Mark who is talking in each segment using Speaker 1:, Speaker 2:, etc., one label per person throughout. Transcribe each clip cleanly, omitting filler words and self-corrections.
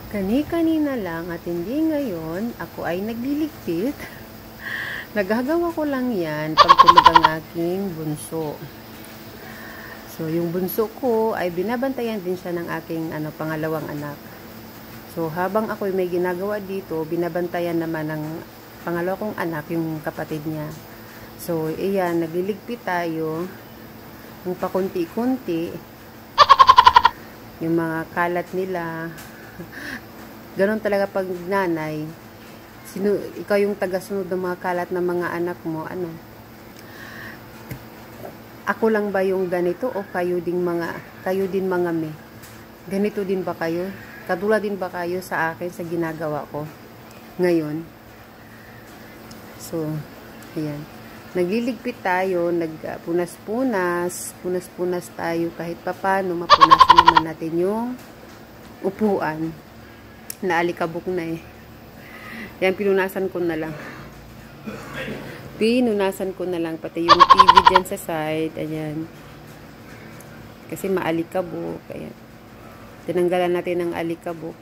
Speaker 1: Kani-kanina lang at hindi ngayon, ako ay nagliligpit. Nagagawa ko lang yan pagtulog ang aking bunso. So, yung bunso ko ay binabantayan din siya ng aking pangalawang anak. So, habang ako may ginagawa dito, binabantayan naman ng pangalawa kong anak, yung kapatid niya. So, iyan, nagliligpit tayo. Yung pakunti-kunti, yung mga kalat nila. Ganon talaga pag nanay, ikaw yung tagasunod ng mga kalat ng mga anak mo, ako lang ba yung ganito o kayo din mga me? Ganito din ba kayo? Katulad din ba kayo sa akin sa ginagawa ko ngayon? So, ayan. Nagliligpit tayo, punas-punas tayo kahit papano, mapunasan naman natin yung upuan. Naalikabok na eh. Yan, pinunasan ko na lang. Pati yung TV dyan sa side. Ayan. Kasi maalikabok. Ayan. Tinanggalan natin ng alikabok.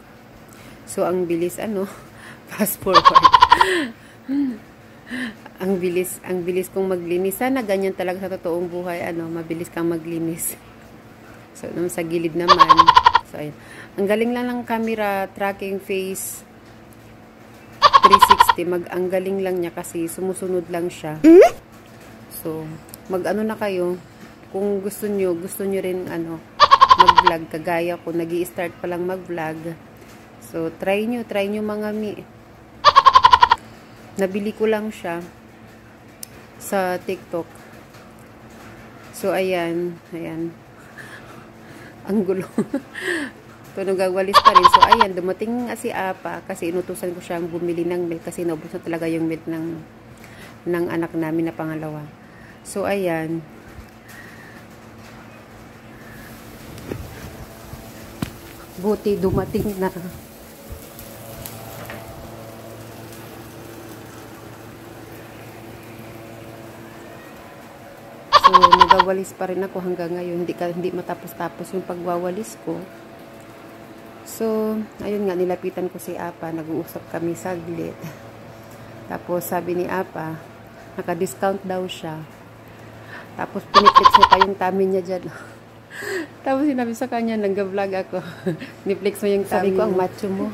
Speaker 1: So, ang bilis, fast forward. Ang bilis kong maglinis. Sana ganyan talaga sa totoong buhay, mabilis kang maglinis. So, sa gilid naman. So, ayun. Ang galing lang ng camera tracking face 360. Ang galing lang niya kasi sumusunod lang siya. So, na kayo. Kung gusto nyo rin, mag-vlog. Kagaya ko, nag-i-start pa lang mag-vlog. So, try nyo mga mi. Nabili ko lang siya sa TikTok. So, ayan. Ang gulo. So, nagwawalis pa rin. So, ayan. Dumating si Apa kasi inutusan ko siyang bumili ng milk kasi naubos na talaga yung milk ng anak namin na pangalawa. So, ayan. Buti dumating na. So, nagwawalis pa rin ako hanggang ngayon. Hindi matapos-tapos yung pagwawalis ko. So, ayun nga, nilapitan ko si Apa. Nag-uusap kami saglit. Tapos, sabi ni Apa, naka-discount daw siya. Tapos, piniflex niya pa yung tummy niya dyan. Tapos, sinabi sa kanya, nag-vlog ako. Piniflex mo yung tummy. Sabi ko, ang macho mo.